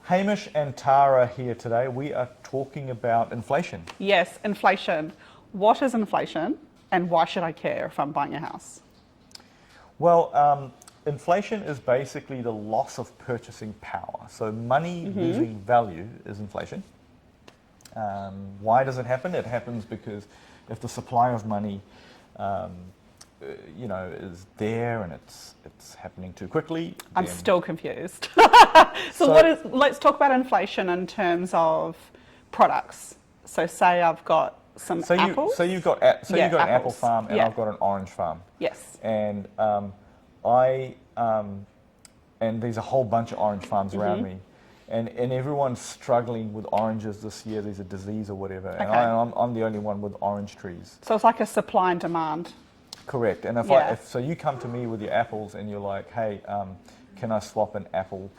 Hamish and Tara here today. We are talking about inflation. Yes, inflation. What is inflation and why should I care if I'm buying a house? Well, inflation is basically the loss of purchasing power. So money losing value is inflation. Why does it happen? It happens because if the supply of money, is there and it's happening too quickly. I'm then- still confused. So let's talk about inflation in terms of products. So say I've got some apples. You've got an apple apples. farm and Yeah. I've got an orange farm. Yes. And and there's a whole bunch of orange farms around me, and everyone's struggling with oranges this year. There's a disease or whatever, and Okay. I'm the only one with orange trees. So it's like a supply and demand. Correct. And if you come to me with your apples and you're like, hey, can I swap an apple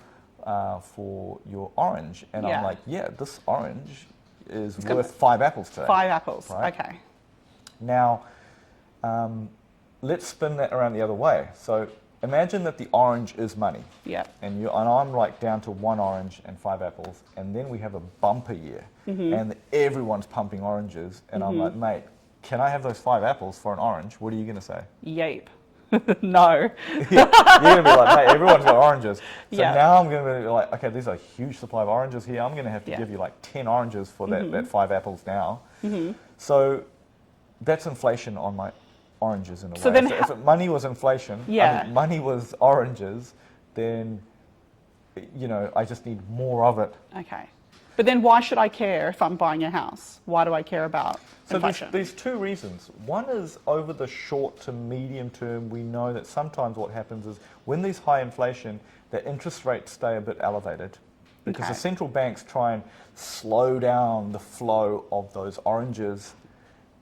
for your orange? And I'm Yeah. like, yeah, this orange is worth 5 apples today. 5 apples. Right. Okay. Now, let's spin that around the other way. So imagine that the orange is money. Yeah. And I'm like down to 1 orange and 5 apples, and then we have a bumper year, and everyone's pumping oranges, and I'm like, mate, can I have those 5 apples for an orange? What are you going to say? Yape. No. You're going to be like, hey, everyone's got oranges. So Yeah. now I'm going to be like, okay, there's a huge supply of oranges here. I'm going to have to Yeah. give you like 10 oranges for that 5 apples now. So that's inflation on my oranges in a So way. then If money was inflation, money was oranges, then, I just need more of it. Okay. But then why should I care if I'm buying a house? Why do I care about inflation? So there's 2 reasons. One is over the short to medium term, we know that sometimes what happens is when there's high inflation, the interest rates stay a bit elevated because Okay. the central banks try and slow down the flow of those oranges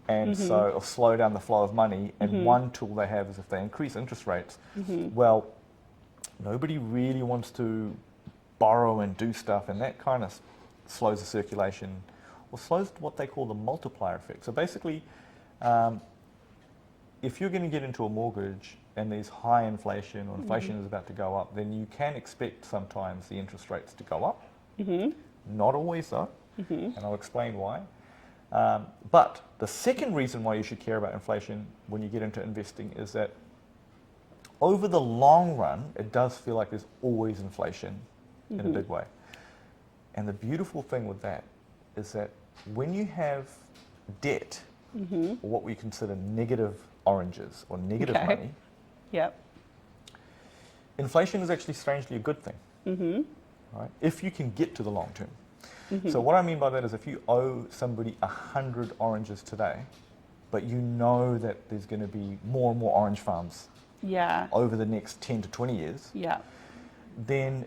and or slow down the flow of money. And one tool they have is if they increase interest rates, well, nobody really wants to borrow and do stuff, and that kind of slows the circulation, or slows what they call the multiplier effect. So basically, if you're going to get into a mortgage and there's high inflation or inflation is about to go up, then you can expect sometimes the interest rates to go up. Not always though, and I'll explain why. But the second reason why you should care about inflation when you get into investing is that over the long run, it does feel like there's always inflation in a big way. And the beautiful thing with that is that when you have debt, or what we consider negative oranges or negative money, Yep. inflation is actually strangely a good thing, right? If you can get to the long term. So what I mean by that is if you owe somebody 100 oranges today, but you know that there's going to be more and more orange farms Yeah. over the next 10 to 20 years, Yeah. then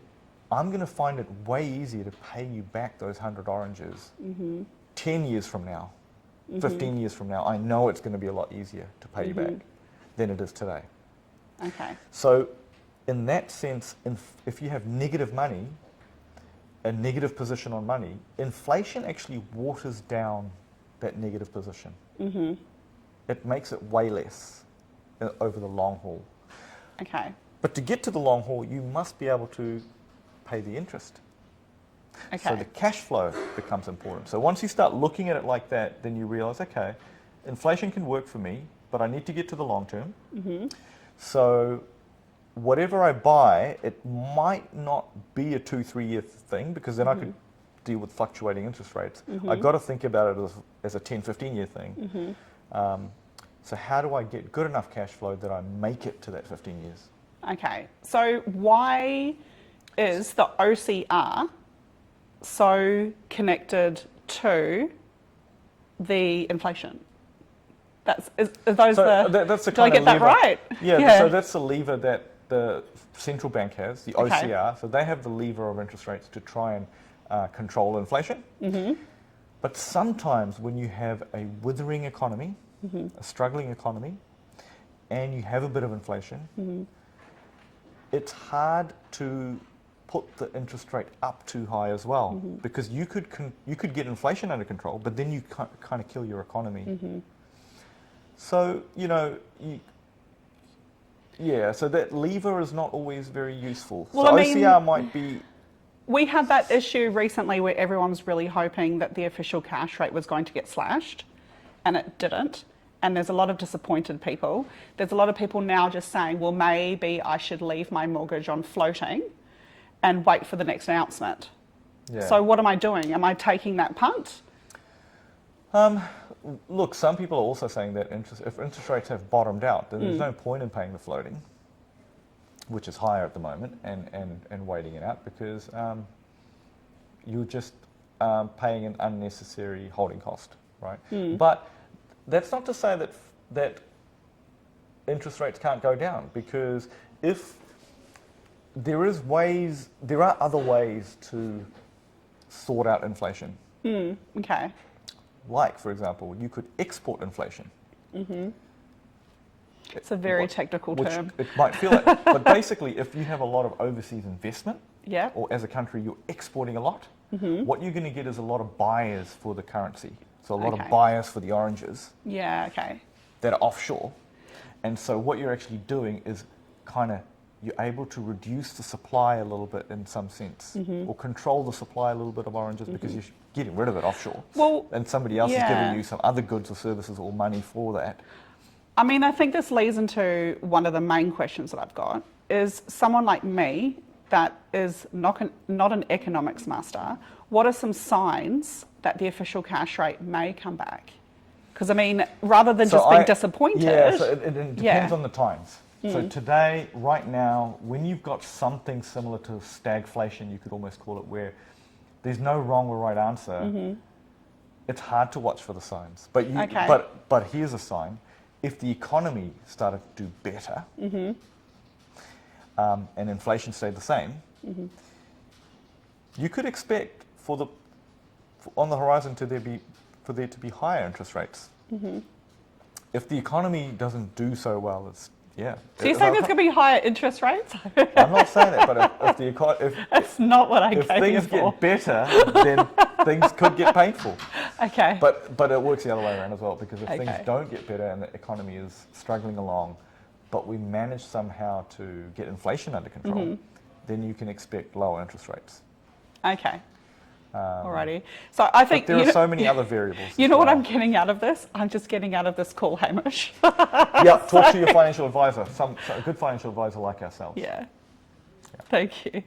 I'm going to find it way easier to pay you back those 100 oranges 10 years from now, 15 years from now. I know it's going to be a lot easier to pay you back than it is today. Okay. So in that sense, if you have negative money, a negative position on money, inflation actually waters down that negative position. It makes it way less over the long haul. Okay. But to get to the long haul, you must be able to pay the interest. Okay. So the cash flow becomes important. So once you start looking at it like that, then you realize, okay, inflation can work for me, but I need to get to the long term. So whatever I buy, it might not be a 2-3 year thing, because then I could deal with fluctuating interest rates. I've got to think about it as a 10-15 year thing. So how do I get good enough cash flow that I make it to that 15 years? Okay. So why is the OCR so connected to the inflation? That's the do I get that right? Yeah, so that's the lever that the central bank has, the Okay. OCR. So they have the lever of interest rates to try and control inflation. But sometimes when you have a withering economy, a struggling economy, and you have a bit of inflation, it's hard to put the interest rate up too high as well, because you could get inflation under control, but then you kind of kill your economy. So so that lever is not always very useful. Well, so I mean, OCR might be We had that issue recently where everyone was really hoping that the official cash rate was going to get slashed, and it didn't. And there's a lot of disappointed people. There's a lot of people now just saying, well, maybe I should leave my mortgage on floating and wait for the next announcement. Yeah. So what am I doing? Am I taking that punt? Look, some people are also saying that if interest rates have bottomed out, then there's no point in paying the floating, which is higher at the moment, and waiting it out, because you're just paying an unnecessary holding cost, right? But that's not to say that interest rates can't go down, because if there are other ways to sort out inflation. Okay. Like, for example, you could export inflation. It's a very technical term. It might feel like, but basically, if you have a lot of overseas investment, Yeah. or as a country you're exporting a lot, what you're going to get is a lot of buyers for the currency. So a lot of buyers for the oranges Yeah, okay. that are offshore. And so what you're actually doing is you're able to reduce the supply a little bit in some sense, or control the supply a little bit of oranges, because you're getting rid of it offshore. Well, and somebody else is giving you some other goods or services or money for that. I mean, I think this leads into one of the main questions that I've got. Is someone like me that is not an economics master, what are some signs that the official cash rate may come back? Because, I mean, rather than just being disappointed... Yeah, so it depends on the times. So today, right now, when you've got something similar to stagflation, you could almost call it, where there's no wrong or right answer, it's hard to watch for the signs. But but here's a sign. If the economy started to do better, and inflation stayed the same, you could expect on the horizon for there to be higher interest rates. If the economy doesn't do so well, So you're saying there's going to be higher interest rates? I'm not saying that, but if That's not what I came here things for. get better, then things could get painful. Okay. But it works the other way around as well, because if things Okay. don't get better and the economy is struggling along, but we manage somehow to get inflation under control, then you can expect lower interest rates. Okay. Alrighty. So I think But there are so many other variables. You know what I'm getting out of this? I'm just getting out of this call, Hamish. Yeah, talk to your financial advisor. A good financial advisor like ourselves. Yeah. Thank you.